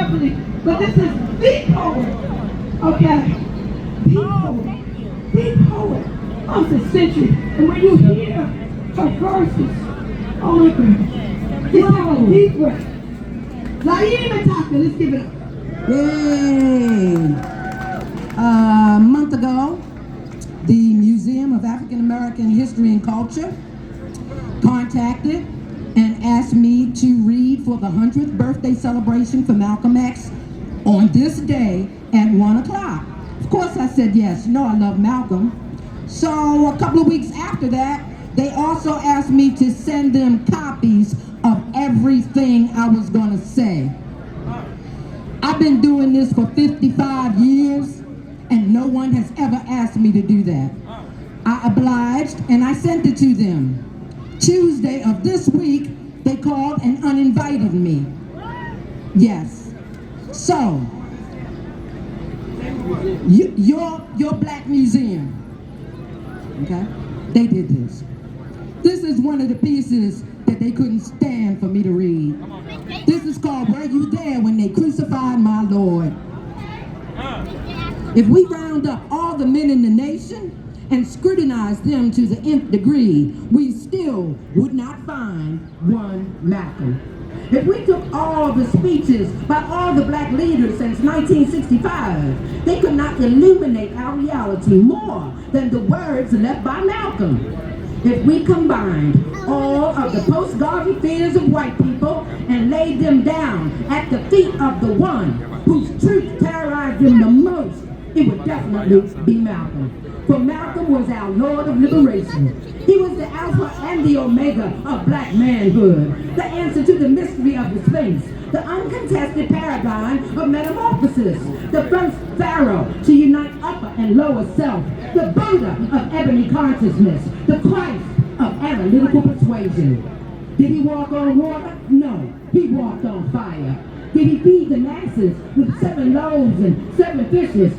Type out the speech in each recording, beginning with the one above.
university, but this is the poet, okay? The poet of the century. And when you hear her verses, oh my goodness, just take a deep breath. Laini Mataka, let's give it up. Yay! A month ago, the Museum of African American History and Culture contacted and asked me to read for the 100th birthday celebration for Malcolm X on this day at 1 o'clock. Of course I said yes. You know I love Malcolm. So a couple of weeks after that, they also asked me to send them copies of everything I was going to say. I've been doing this for 55 years, and no one has ever asked me to do that. I obliged, and I sent it to them. Tuesday of this week, they called and uninvited me. Yes. So, your black museum, okay, they did this. This is one of the pieces that they couldn't stand for me to read. This is called Were You There When They Crucified My Lord? If we round up all the men in the nation and scrutinize them to the nth degree, we still would not find one Malcolm. If we took all the speeches by all the black leaders since 1965, they could not illuminate our reality more than the words left by Malcolm. If we combined all of the post-Garvey fears of white people and laid them down at the feet of the one whose truth terrorized them the most, it would definitely be Malcolm. For Malcolm was our Lord of Liberation. He was the Alpha and the Omega of black manhood, the answer to the mystery of the Sphinx, the uncontested paradigm of metamorphosis, the first pharaoh to unite upper and lower self, the Buddha of ebony consciousness, the Christ of analytical persuasion. Did he walk on water? No, he walked on fire. Did he feed the masses with 7 loaves and 7 fishes?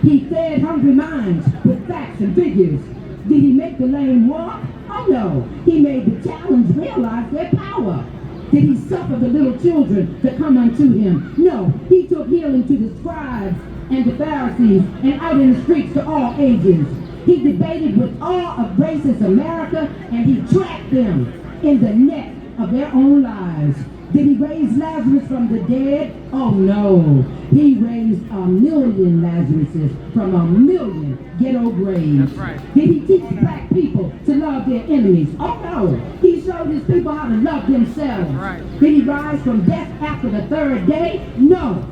He fed hungry minds with facts and figures. Did he make the lame walk? Oh no, he made the challenged realize their power. Did he suffer the little children to come unto him? No, he took healing to the scribes and the Pharisees and out in the streets to all ages. He debated with all of racist America and he trapped them in the net of their own lives. Did he raise Lazarus from the dead? Oh no, he raised 1,000,000 Lazaruses from 1,000,000 ghetto graves. That's right. Did he teach black people to love their enemies? Oh no, he showed his people how to love themselves. Right. Did he rise from death after the 3rd day? No.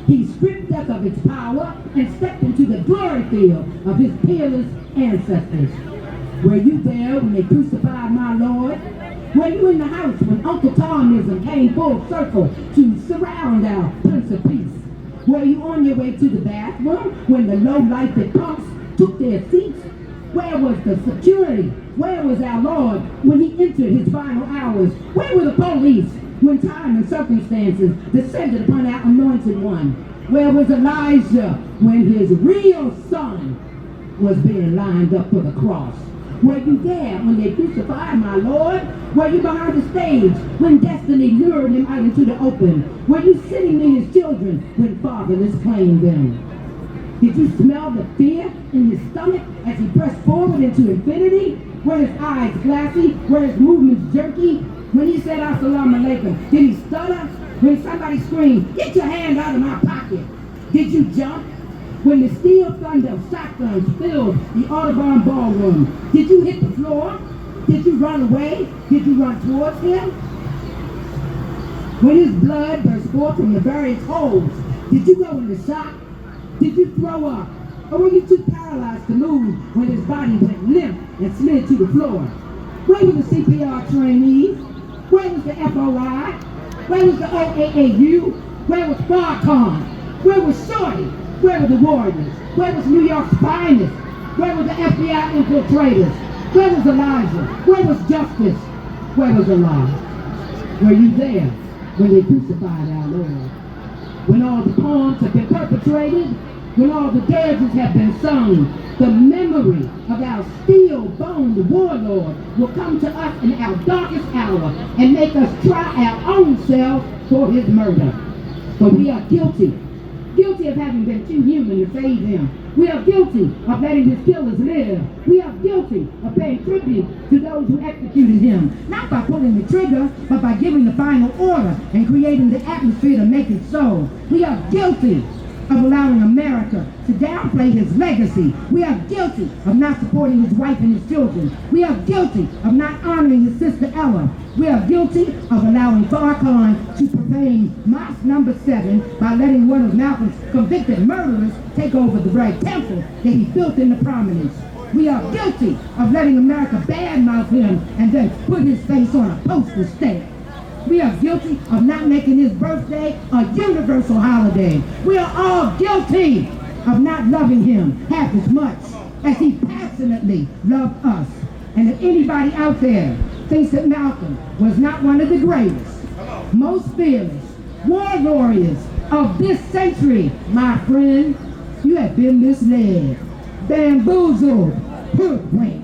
He stripped death of its power and stepped into the glory field of his peerless ancestors. Were you there when they crucified my Lord? Were you in the house when Uncle Tomism came full circle to surround our Prince of Peace? Were you on your way to the bathroom when the low-life punks took their seats? Where was the security? Where was our Lord when he entered his final hours? Where were the police when time and circumstances descended upon our anointed one? Where was Elijah when his real son was being lined up for the cross? Were you there when they crucified my Lord? Were you behind the stage when destiny lured him out into the open? Were you sitting near his children when fatherless claimed them? Did you smell the fear in his stomach as he pressed forward into infinity? Were his eyes glassy? Were his movements jerky? When he said Assalamu alaikum, did he stutter? When somebody screamed, "Get your hand out of my pocket"? Did you jump? When the steel thunder of shotguns filled the Audubon ballroom, did you hit the floor? Did you run away? Did you run towards him? When his blood burst forth from the various holes, did you go into shock? Did you throw up? Or were you too paralyzed to move when his body went limp and slid to the floor? Where were the CPR trainees? Where was the FOI? Where was the OAAU? Where was Farcon? Where was Shorty? Where were the warriors? Where was New York's finest? Where were the FBI infiltrators? Where was Elijah? Where was justice? Where was Allah? Were you there when they crucified our Lord? When all the poems have been perpetrated? When all the dirges have been sung? The memory of our steel-boned warlord will come to us in our darkest hour and make us try our own selves for his murder. But we are guilty of having been too human to save him. We are guilty of letting his killers live. We are guilty of paying tribute to those who executed him, not by pulling the trigger, but by giving the final order and creating the atmosphere to make it so. We are guilty of allowing America to downplay his legacy. We are guilty of not supporting his wife and his children. We are guilty of not honoring his sister Ella. We are guilty of allowing Farrakhan to profane Mosque number 7 by letting one of Malcolm's convicted murderers take over the Bright Temple that he built into prominence. We are guilty of letting America badmouth him and then put his face on a postal stamp. We are guilty of not making his birthday a universal holiday. We are all guilty of not loving him half as much as he passionately loved us. And if anybody out there thinks that Malcolm was not one of the greatest, most fearless war warriors of this century, my friend, you have been misled, bamboozled, hoodwinked.